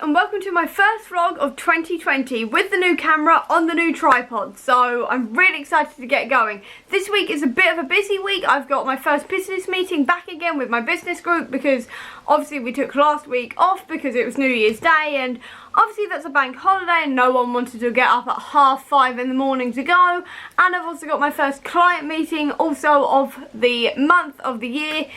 and welcome to my first vlog of 2020 with the new camera on the new tripod. So I'm really excited to get going. This week is a bit of a busy week. I've got my first business meeting back again with my business group because obviously we took last week off because it was New Year's Day, and obviously that's a bank holiday and no one wanted to get up at 5:30 in the morning to go. And I've also got my first client meeting also of the month of the year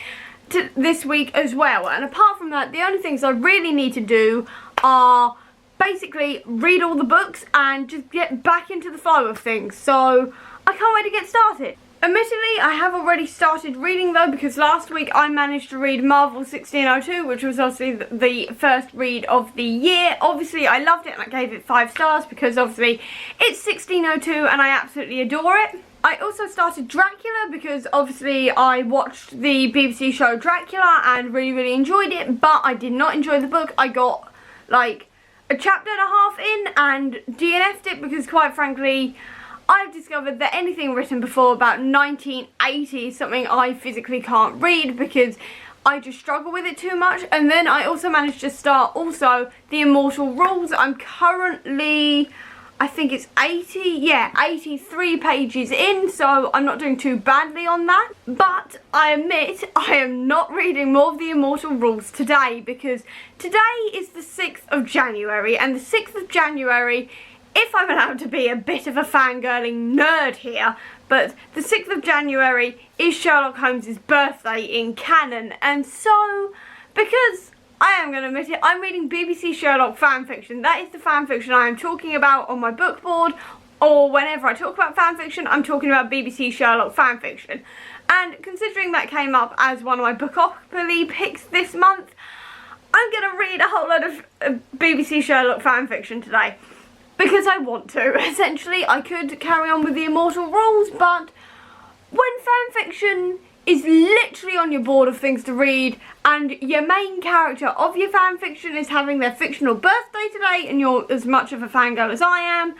this week as well. And apart from that, the only things I really need to do are basically read all the books and just get back into the flow of things. So I can't wait to get started. Admittedly, I have already started reading though, because last week I managed to read Marvel 1602, which was obviously the first read of the year. Obviously I loved it and I gave it 5 stars because obviously it's 1602 and I absolutely adore it. I also started Dracula because obviously I watched the BBC show Dracula and really enjoyed it, but I did not enjoy the book. I got like a chapter and a half in and DNF'd it because quite frankly I've discovered that anything written before about 1980 is something I physically can't read because I just struggle with it too much. And then I also managed to start also The Immortal Rules. I'm currently, I think it's 83 pages in, so I'm not doing too badly on that. But I admit I am not reading more of The Immortal Rules today because today is the 6th of January, and the 6th of January, if I'm allowed to be a bit of a fangirling nerd here, but the 6th of January is Sherlock Holmes' birthday in canon, and so because I am going to admit it, I'm reading BBC Sherlock fanfiction. That is the fanfiction I am talking about on my book board, or whenever I talk about fanfiction, I'm talking about BBC Sherlock fanfiction. And considering that came up as one of my Bookopoly picks this month, I'm going to read a whole lot of BBC Sherlock fanfiction today. Because I want to. Essentially, I could carry on with The Immortal Rules, but when fanfiction is literally on your board of things to read and your main character of your fanfiction is having their fictional birthday today and you're as much of a fangirl as I am,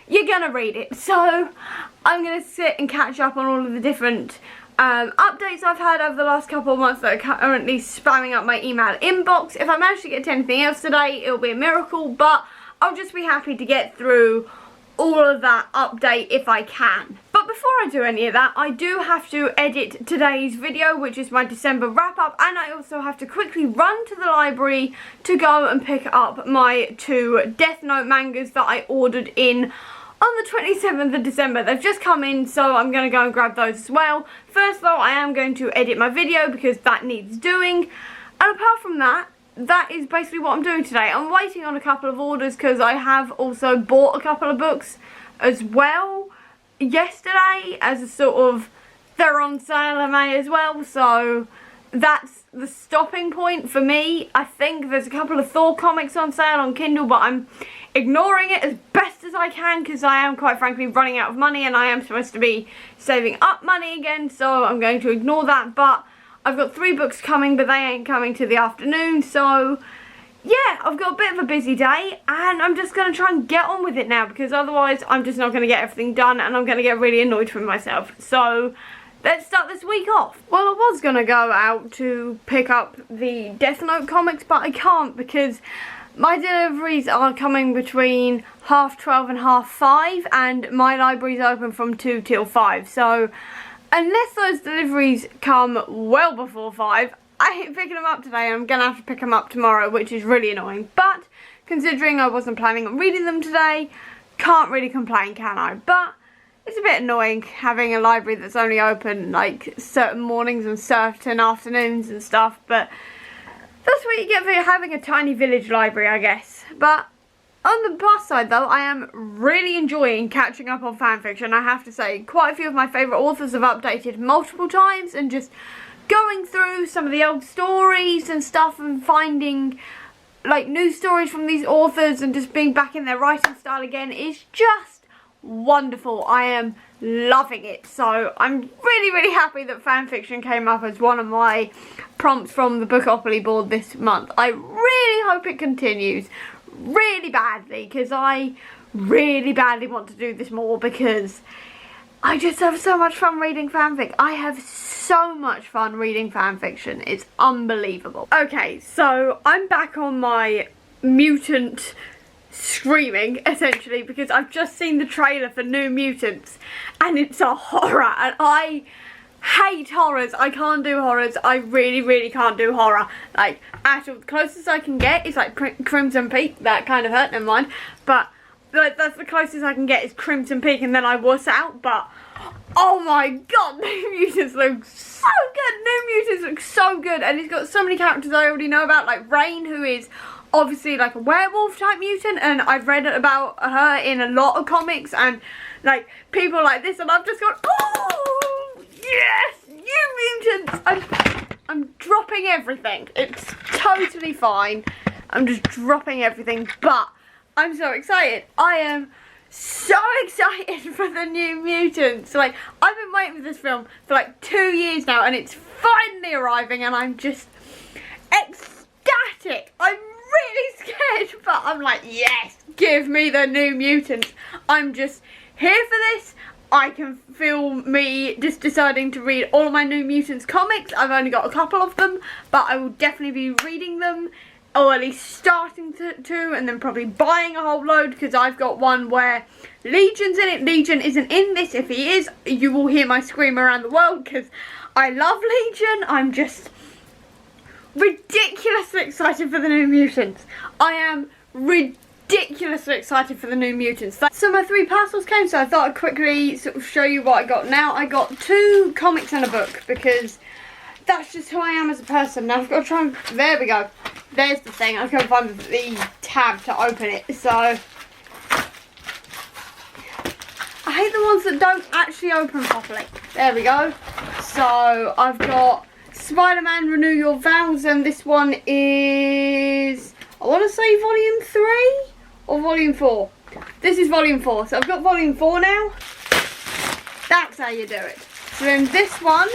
you're gonna read it. So I'm gonna sit and catch up on all of the different updates I've had over the last couple of months that are currently spamming up my email inbox. If I manage to get to anything else today, it'll be a miracle, but I'll just be happy to get through all of that update if I can. But before I do any of that, I do have to edit today's video, which is my December wrap up, and I also have to quickly run to the library to go and pick up my 2 Death Note mangas that I ordered in on the 27th of December. They've just come in, so I'm going to go and grab those as well. First though, I am going to edit my video because that needs doing, and apart from that, that is basically what I'm doing today. I'm waiting on a couple of orders because I have also bought a couple of books as well yesterday as a sort of, they're on sale, I may as well, so that's the stopping point for me. I think there's a couple of Thor comics on sale on Kindle, but I'm ignoring it as best as I can because I am quite frankly running out of money and I am supposed to be saving up money again, so I'm going to ignore that. But I've got 3 books coming, but they ain't coming till the afternoon, so yeah, I've got a bit of a busy day, and I'm just going to try and get on with it now, because otherwise I'm just not going to get everything done, and I'm going to get really annoyed with myself. So let's start this week off. Well, I was going to go out to pick up the Death Note comics, but I can't, because my deliveries are coming between 12:30 and 5:30, and my library's open from 2 till 5, so unless those deliveries come well before 5, I ain't picking them up today. I'm going to have to pick them up tomorrow, which is really annoying. But considering I wasn't planning on reading them today, can't really complain, can I? But it's a bit annoying having a library that's only open like certain mornings and certain afternoons and stuff. But that's what you get for having a tiny village library, I guess. But on the plus side though, I am really enjoying catching up on fanfiction. I have to say, quite a few of my favourite authors have updated multiple times, and just going through some of the old stories and stuff and finding like new stories from these authors and just being back in their writing style again is just wonderful. I am loving it. So I'm really happy that fanfiction came up as one of my prompts from the Bookopoly board this month. I really hope it continues really badly, because I really badly want to do this more, because I just have so much fun reading fanfic. I have so much fun reading fanfiction. It's unbelievable. Okay, so I'm back on my mutant screaming, essentially, because I've just seen the trailer for New Mutants and it's a horror, and I hate horrors. I can't do horrors. I really can't do horror, like, at all. The closest I can get is like Crimson Peak. That kind of hurt, never mind, but like, that's the closest I can get is Crimson Peak, and then I wuss out. But oh my god, New Mutants look so good. New Mutants look so good, and it's got so many characters I already know about, like Rain, who is obviously like a werewolf type mutant, and I've read about her in a lot of comics and like people like this, and I've just gone, oh yes, New Mutants. I'm dropping everything. It's totally fine. I'm just dropping everything, but I'm so excited. I am so excited for the New Mutants. Like, I've been waiting for this film for like 2 years now, and it's finally arriving, and I'm just ecstatic. I'm really scared, but I'm like, yes, give me the New Mutants. I'm just here for this. I can feel me just deciding to read all of my New Mutants comics. I've only got a couple of them, but I will definitely be reading them, or at least starting to, and then probably buying a whole load, because I've got one where Legion's in it. Legion isn't in this. If he is, you will hear my scream around the world, because I love Legion. I'm just ridiculously excited for the New Mutants. I am ridiculously excited for the New Mutants. So my 3 parcels came, so I thought I'd quickly sort of show you what I got. Now I got 2 comics and a book, because that's just who I am as a person. Now I've got to try and, there we go. There's the thing. I can't find the tab to open it. So I hate the ones that don't actually open properly. There we go. So I've got Spider-Man Renew Your Vows, and this one is, I want to say volume 3 or volume 4. This is volume 4. So I've got volume 4 now. That's how you do it. So then this one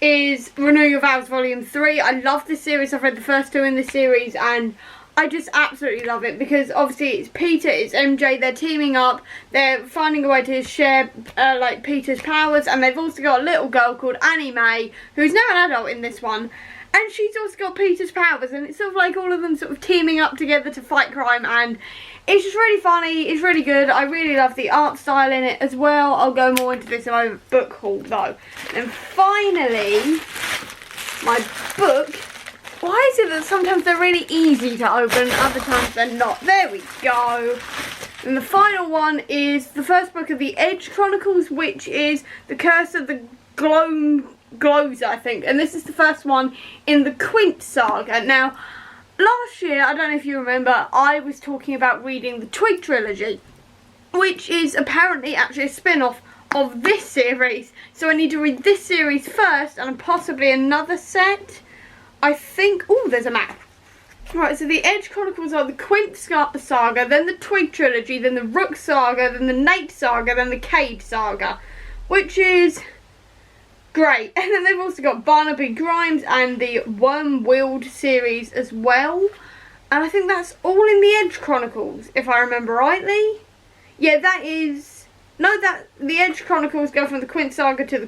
is Renew Your Vows volume 3. I love this series. I've read the first 2 in this series, and I just absolutely love it, because obviously it's Peter, it's MJ, they're teaming up, they're finding a way to share like Peter's powers, and they've also got a little girl called Annie Mae, who's now an adult in this one, and she's also got Peter's powers, and it's sort of like all of them sort of teaming up together to fight crime, and it's just really funny, it's really good. I really love the art style in it as well. I'll go more into this in my book haul though. And finally, my book. Why is it that sometimes they're really easy to open, other times they're not? There we go. And the final one is the first book of the Edge Chronicles, which is The Curse of the Glows, I think. And this is the first one in the Quint saga. Now, last year, I don't know if you remember, I was talking about reading the Twig trilogy, which is apparently actually a spin-off of this series. So I need to read this series first, and possibly another set. I think, oh, there's a map. Right, so the Edge Chronicles are the Quint saga, then the Twig trilogy, then the Rook saga, then the Nate saga, then the Cade saga, which is great. And then they've also got Barnaby Grimes and the Worm-Wheeled series as well. And I think that's all in the Edge Chronicles, if I remember rightly. Yeah, that is... No, that the Edge Chronicles go from the Quint saga to the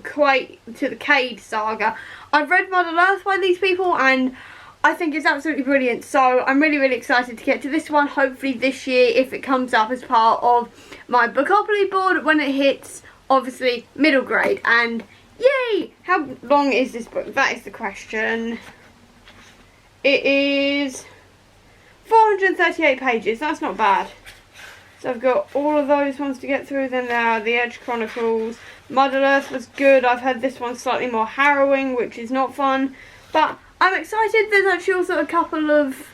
Cade saga. I've read Modern Earth by these people, and I think it's absolutely brilliant. So I'm really excited to get to this one, hopefully this year, if it comes up as part of my Bookopoly board when it hits, obviously, middle grade. And yay! How long is this book? That is the question. It is 438 pages. That's not bad. So I've got all of those ones to get through. Then there are the Edge Chronicles. Mother Earth was good. I've heard this one slightly more harrowing, which is not fun. But I'm excited. There's actually also a couple of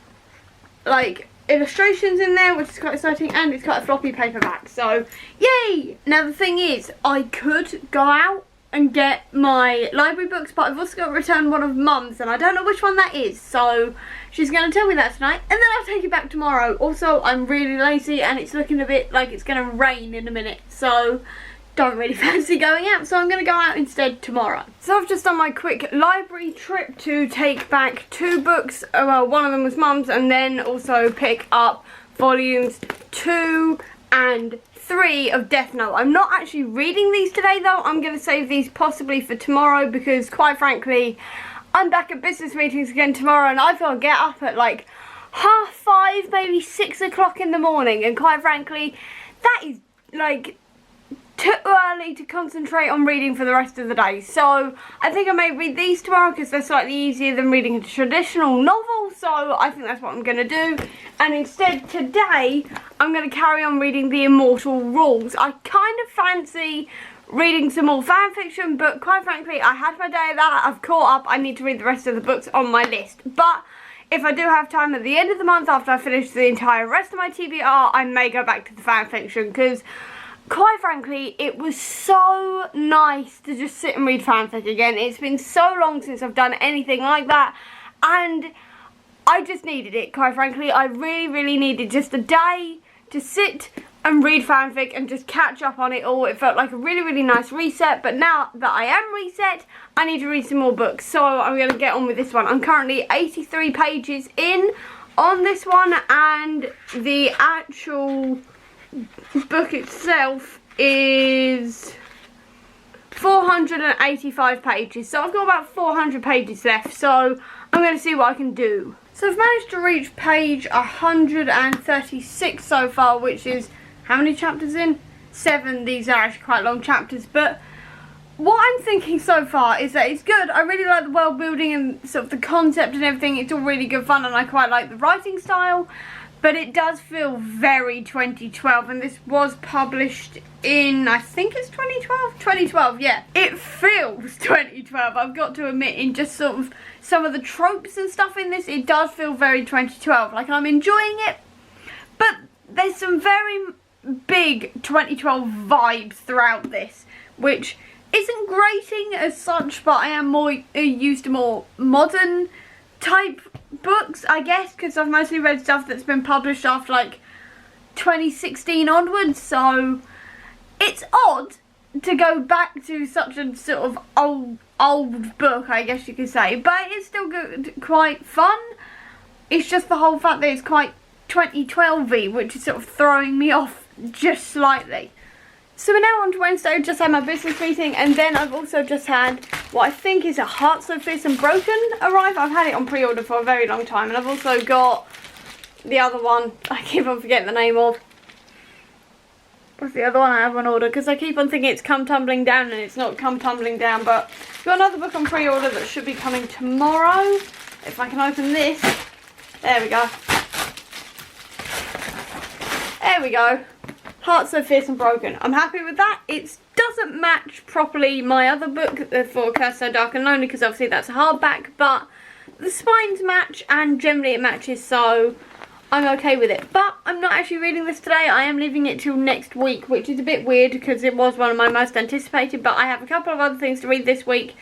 like illustrations in there, which is quite exciting, and it's quite a floppy paperback. So yay! Now the thing is, I could go out and get my library books, but I've also got to return one of Mum's, and I don't know which one that is, so she's going to tell me that tonight, and then I'll take it back tomorrow. Also, I'm really lazy, and it's looking a bit like it's going to rain in a minute, so don't really fancy going out, so I'm going to go out instead tomorrow. So I've just done my quick library trip to take back 2 books. Well, one of them was Mum's, and then also pick up volumes 2 and 3 of Death Note. I'm not actually reading these today though. I'm going to save these possibly for tomorrow, because quite frankly, I'm back at business meetings again tomorrow, and I've got to get up at like 5:30, maybe 6 o'clock in the morning, and quite frankly, that is like too early to concentrate on reading for the rest of the day. So I think I may read these tomorrow because they're slightly easier than reading a traditional novel, so I think that's what I'm going to do. And instead today I'm going to carry on reading The Immortal Rules. I kind of fancy reading some more fan fiction, but quite frankly I had my day of that. I've caught up. I need to read the rest of the books on my list, but if I do have time at the end of the month after I finish the entire rest of my TBR, I may go back to the fan fiction, because quite frankly, it was so nice to just sit and read fanfic again. It's been so long since I've done anything like that, and I just needed it, quite frankly. I really needed just a day to sit and read fanfic and just catch up on it all. It felt like a really nice reset, but now that I am reset, I need to read some more books, so I'm going to get on with this one. I'm currently 83 pages in on this one, and the actual book itself is 485 pages, so I've got about 400 pages left, so I'm going to see what I can do. So I've managed to reach page 136 so far, which is how many chapters in? 7. These are actually quite long chapters, but what I'm thinking so far is that it's good. I really like the world building and sort of the concept and everything. It's all really good fun, and I quite like the writing style. But it does feel very 2012, and this was published in, I think it's 2012? 2012, yeah. It feels 2012, I've got to admit, in just sort of some of the tropes and stuff in this. It does feel very 2012, like I'm enjoying it. But there's some very big 2012 vibes throughout this, which isn't grating as such, but I am more used to more modern type books, I guess, because I've mostly read stuff that's been published after like 2016 onwards, so it's odd to go back to such a sort of old book, I guess you could say, but it's still good, quite fun. It's just the whole fact that it's quite 2012-y, which is sort of throwing me off just slightly. So we're now on to Wednesday. I just had my business meeting, and then I've also just had what I think is a Heart So Fierce and Broken arrive. I've had it on pre-order for a very long time, and I've also got the other one I keep on forgetting the name of. What's the other one I have on order? Because I keep on thinking it's Come Tumbling Down, and it's not Come Tumbling Down, but I've got another book on pre-order that should be coming tomorrow. If I can open this. There we go. There we go. Heart So Fierce and Broken. I'm happy with that. It doesn't match properly my other book for Curse So Dark and Lonely, because obviously that's a hardback, but the spines match and generally it matches, so I'm okay with it. But I'm not actually reading this today. I am leaving it till next week, which is a bit weird because it was one of my most anticipated, but I have a couple of other things to read this week,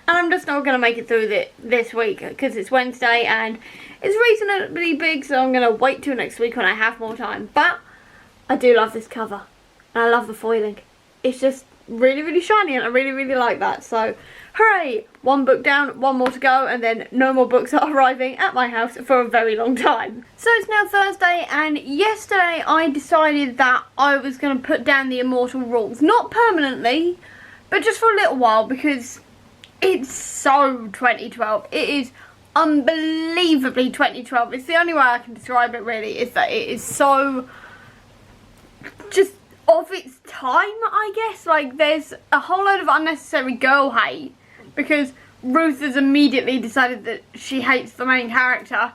and I'm just not going to make it through this week because it's Wednesday and it's reasonably big, so I'm going to wait till next week when I have more time. But I do love this cover, and I love the foiling. It's just really shiny, and I really like that. So, hooray! One book down, one more to go, and then no more books are arriving at my house for a very long time. So it's now Thursday, and yesterday I decided that I was going to put down The Immortal Rules. Not permanently, but just for a little while, because it's so 2012. It is unbelievably 2012. It's the only way I can describe it, really, is that it is so just of its time, I guess. Like, there's a whole load of unnecessary girl hate because Ruth has immediately decided that she hates the main character,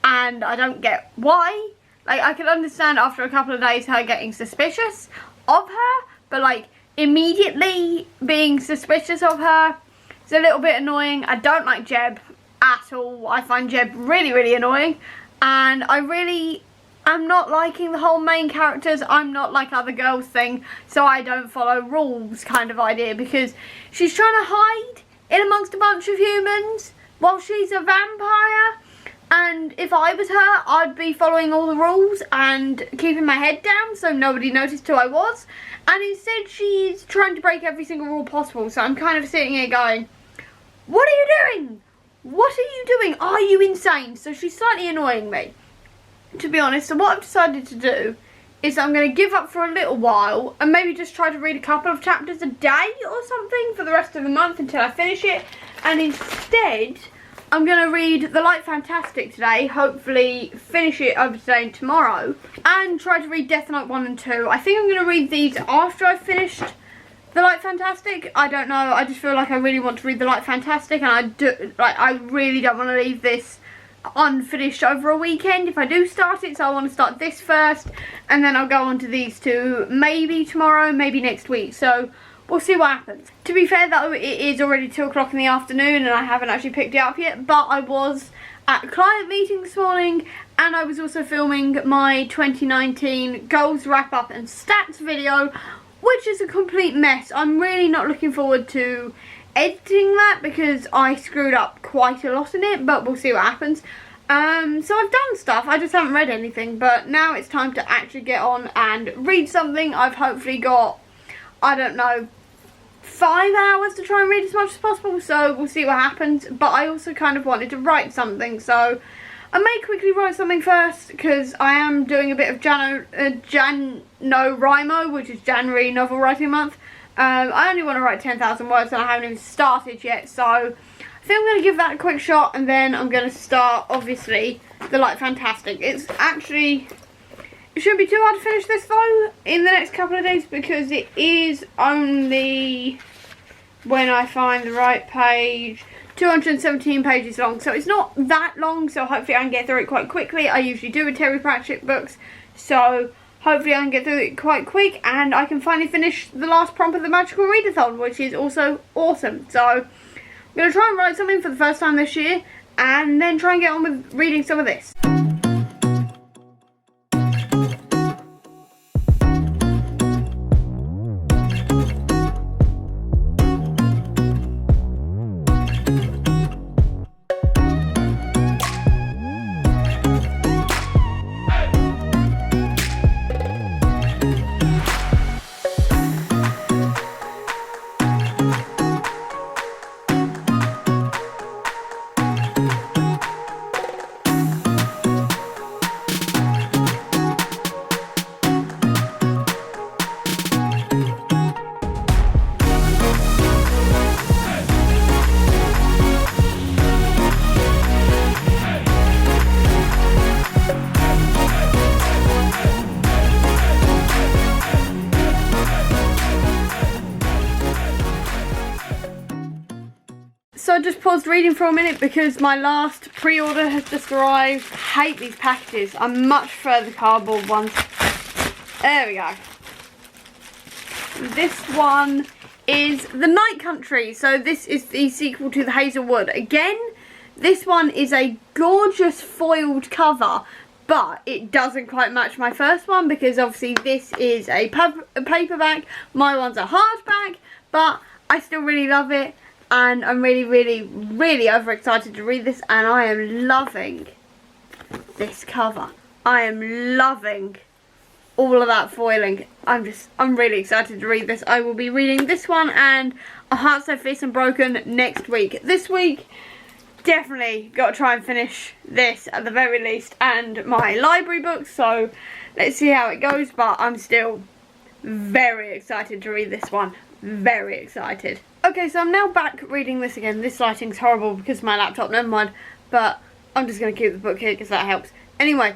and I don't get why. Like, I can understand after a couple of days her getting suspicious of her, but like immediately being suspicious of her is a little bit annoying. I don't like Jeb at all. I find Jeb really annoying, and I'm not liking the whole main characters, I'm not like other girls thing, so I don't follow rules kind of idea, because she's trying to hide in amongst a bunch of humans while she's a vampire, and if I was her, I'd be following all the rules and keeping my head down so nobody noticed who I was, and instead she's trying to break every single rule possible, so I'm kind of sitting here going, what are you doing? What are you doing? Are you insane? So she's slightly annoying me, to be honest. So what I've decided to do is I'm going to give up for a little while and maybe just try to read a couple of chapters a day or something for the rest of the month until I finish it, and instead I'm going to read The Light Fantastic today, hopefully finish it over today and tomorrow, and try to read Death Note 1 and 2. I think I'm going to read these after I've finished The Light Fantastic. I don't know, I just feel like I really want to read The Light Fantastic, and I really don't want to leave this unfinished over a weekend if I do start it, so I want to start this first, and then I'll go on to these two maybe tomorrow, maybe next week, so we'll see what happens. To be fair though, it is already 2 o'clock in the afternoon and I haven't actually picked it up yet, but I was at a client meeting this morning, and I was also filming my 2019 goals wrap up and stats video, which is a complete mess. I'm really not looking forward to editing that because I screwed up quite a lot in it, but we'll see what happens. So I've done stuff, I just haven't read anything, but now it's time to actually get on and read something. I've hopefully got, I don't know, 5 hours to try and read as much as possible, so we'll see what happens. But I also kind of wanted to write something, so I may quickly write something first, because I am doing a bit of NaNoWriMo, which is January novel writing month. I only want to write 10,000 words and I haven't even started yet, so I think I'm going to give that a quick shot, and then I'm going to start, obviously, The Light Fantastic. It shouldn't be too hard to finish this though in the next couple of days, because it is only, when I find the right page, 217 pages long, so it's not that long, so hopefully I can get through it quite quickly. I usually do with Terry Pratchett books, so hopefully I can get through it quite quick and I can finally finish the last prompt of the Magical Readathon, which is also awesome. So I'm going to try and write something for the first time this year, and then try and get on with reading some of this. So I just paused reading for a minute because my last pre-order has just arrived. I hate these packages. I much prefer the cardboard ones. There we go. This one is The Night Country. So this is the sequel to The Hazelwood. Again, this one is a gorgeous foiled cover, but it doesn't quite match my first one because obviously this is a paperback. My one's a hardback, but I still really love it. And I'm really overexcited to read this, and I am loving this cover. I am loving all of that foiling. I'm really excited to read this. I will be reading this one and A Heart So Fierce and Broken next week. This week, definitely got to try and finish this at the very least, and my library books, so let's see how it goes, but I'm still very excited to read this one. Very excited. Okay, so I'm now back reading this again. This lighting's horrible because of my laptop, never mind. But I'm just going to keep the book here because that helps. Anyway,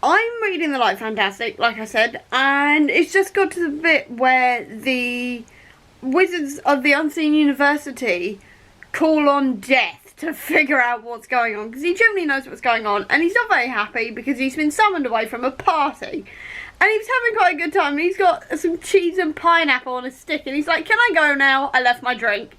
I'm reading The Light Fantastic, like I said. And it's just got to the bit where the Wizards of the Unseen University call on Death to figure out what's going on. Because he generally knows what's going on. And he's not very happy because he's been summoned away from a party. And he's having quite a good time. He's got some cheese and pineapple on a stick. And he's like, can I go now? I left my drink.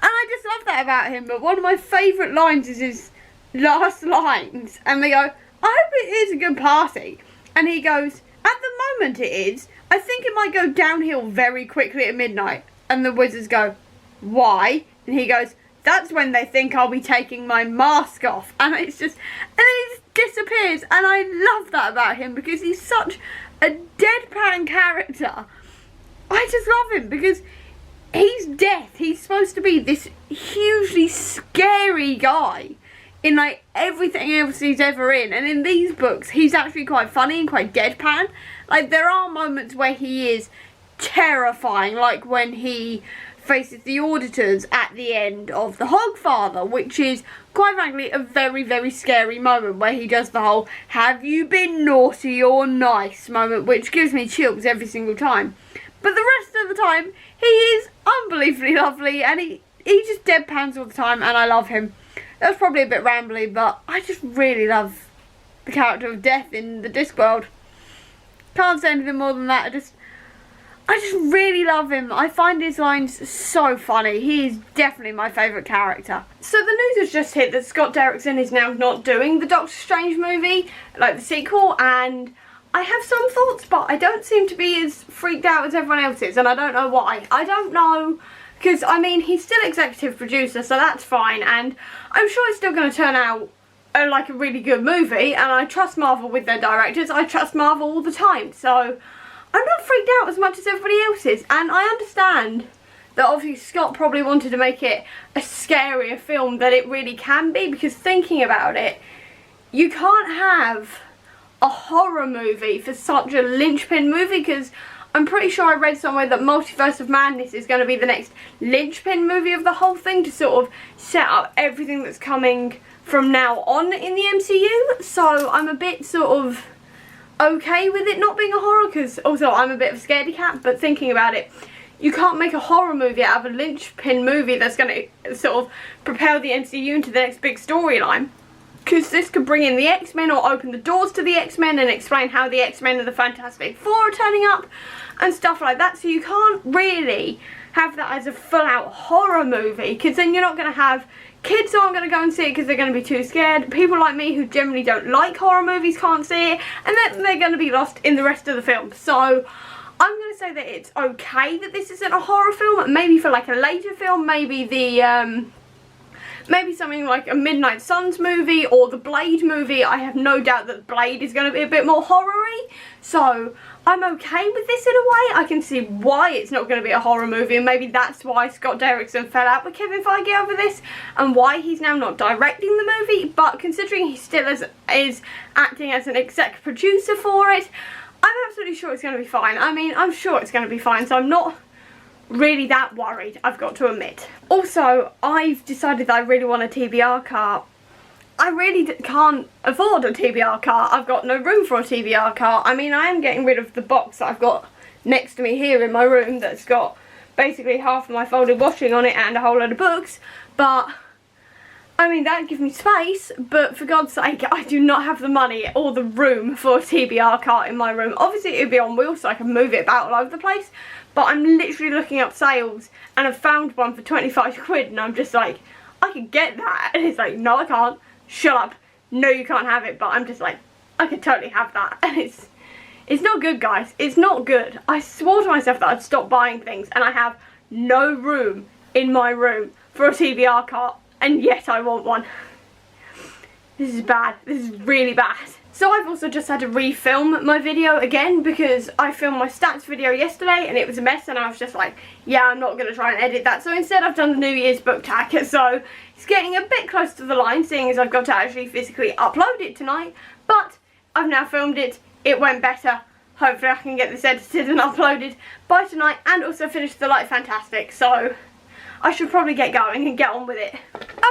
And I just love that about him. But one of my favourite lines is his last lines. And they go, I hope it is a good party. And he goes, at the moment it is. I think it might go downhill very quickly at midnight. And the wizards go, why? And he goes, that's when they think I'll be taking my mask off. And it's just, and then he just disappears. And I love that about him because he's such a deadpan character. I just love him because he's Death. He's supposed to be this hugely scary guy in like everything else he's ever in, and in these books he's actually quite funny and quite deadpan. Like there are moments where he is terrifying, like when he faces the auditors at the end of The Hogfather, which is quite frankly a very, very scary moment where he does the whole "have you been naughty or nice" moment, which gives me chills every single time. But the rest of the time he is unbelievably lovely, and he just deadpans all the time, and I love him. That was probably a bit rambly, but I just really love the character of Death in the Discworld. Can't say anything more than that. I just really love him. I find his lines so funny. He is definitely my favourite character. So the news has just hit that Scott Derrickson is now not doing the Doctor Strange movie, like the sequel, and I have some thoughts, but I don't seem to be as freaked out as everyone else is, and I don't know why. I don't know, because, I mean, he's still executive producer, so that's fine, and I'm sure it's still going to turn out like a really good movie, and I trust Marvel with their directors. I trust Marvel all the time, so I'm not freaked out as much as everybody else is, and I understand that obviously Scott probably wanted to make it a scarier film than it really can be, because thinking about it, you can't have a horror movie for such a linchpin movie, because I'm pretty sure I read somewhere that Multiverse of Madness is going to be the next linchpin movie of the whole thing to sort of set up everything that's coming from now on in the MCU, so I'm a bit sort of okay with it not being a horror, because also I'm a bit of a scaredy cat, but thinking about it, you can't make a horror movie out of a linchpin movie that's going to sort of propel the MCU into the next big storyline, because this could bring in the X-Men or open the doors to the X-Men and explain how the X-Men and the Fantastic Four are turning up and stuff like that, so you can't really have that as a full-out horror movie, because then you're not going to have kids aren't going to go and see it because they're going to be too scared. People like me who generally don't like horror movies can't see it, and then they're going to be lost in the rest of the film. So I'm going to say that it's okay that this isn't a horror film. Maybe for like a later film, maybe the maybe something like a Midnight Suns movie or the Blade movie. I have no doubt that Blade is going to be a bit more horror-y, so I'm okay with this in a way. I can see why it's not going to be a horror movie, and maybe that's why Scott Derrickson fell out with Kevin Feige over this, and why he's now not directing the movie. But considering he still is acting as an exec producer for it, I'm absolutely sure it's going to be fine. I mean, I'm sure it's going to be fine, so I'm not really that worried, I've got to admit. Also, I've decided that I really want a TBR car. I really can't afford a TBR car. I've got no room for a TBR car. I mean, I am getting rid of the box that I've got next to me here in my room that's got basically half of my folded washing on it and a whole load of books, but I mean, that gives me space, but for God's sake, I do not have the money or the room for a TBR car in my room. Obviously, it would be on wheels so I can move it about all over the place, but I'm literally looking up sales and I've found one for 25 quid, and I'm just like, I could get that. And it's like, no, I can't. Shut up. No, you can't have it. But I'm just like, I could totally have that. And it's not good, guys. It's not good. I swore to myself that I'd stop buying things, and I have no room in my room for a TBR car, and yet I want one. This is bad. This is really bad. So I've also just had to refilm my video again, because I filmed my stats video yesterday and it was a mess, and I was just like, yeah, I'm not going to try and edit that. So instead I've done the New Year's book tag, so it's getting a bit close to the line, seeing as I've got to actually physically upload it tonight. But I've now filmed it. It went better. Hopefully I can get this edited and uploaded by tonight, and also finish The Light Fantastic. So I should probably get going and get on with it.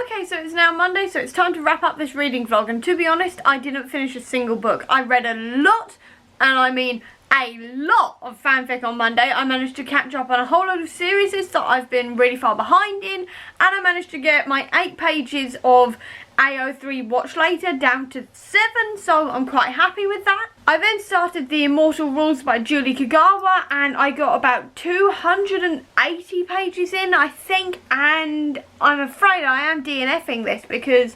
Okay, so it's now Monday, so it's time to wrap up this reading vlog, and to be honest, I didn't finish a single book. I read a lot, and I mean a lot of fanfic on Monday. I managed to catch up on a whole load of series that I've been really far behind in, and I managed to get my 8 pages of AO3 Watch Later down to 7, so I'm quite happy with that. I then started The Immortal Rules by Julie Kagawa, and I got about 280 pages in, I think, and I'm afraid I am DNFing this because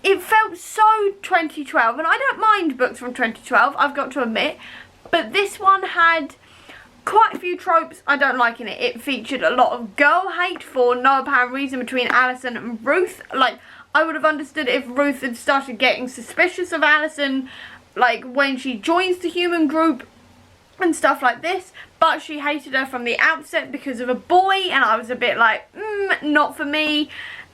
it felt so 2012, and I don't mind books from 2012, I've got to admit, but this one had quite a few tropes I don't like in it. It featured a lot of girl hate for no apparent reason between Alison and Ruth. Like, I would have understood if Ruth had started getting suspicious of Alison, like when she joins the human group and stuff like this, but she hated her from the outset because of a boy, and I was a bit like, not for me.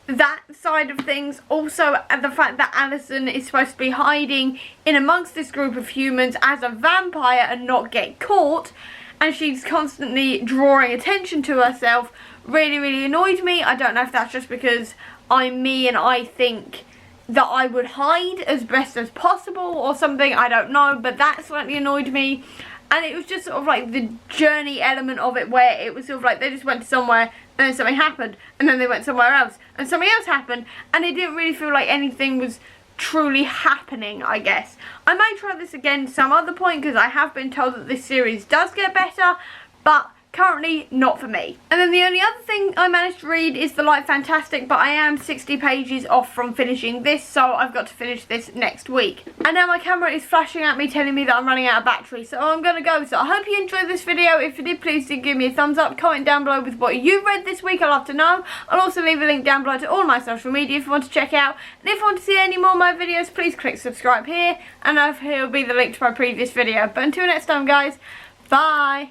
That side of things. Also, the fact that Alison is supposed to be hiding in amongst this group of humans as a vampire and not get caught, and she's constantly drawing attention to herself really annoyed me. I don't know if that's just because I'm me and I think that I would hide as best as possible or something, I don't know, but that slightly annoyed me. And it was just sort of like the journey element of it, where it was sort of like they just went somewhere and then something happened, and then they went somewhere else and something else happened, and it didn't really feel like anything was truly happening, I guess. I may try this again some other point, because I have been told that this series does get better, but currently not for me. And then the only other thing I managed to read is The Light Fantastic, but I am 60 pages off from finishing this, so I've got to finish this next week. And now my camera is flashing at me, telling me that I'm running out of battery, so I'm gonna go. So I hope you enjoyed this video. If you did, please do give me a thumbs up, comment down below with what you read this week, I'd love to know. I'll also leave a link down below to all my social media if you want to check out. And if you want to see any more of my videos, please click subscribe here, and over here will be the link to my previous video. But until next time guys, bye!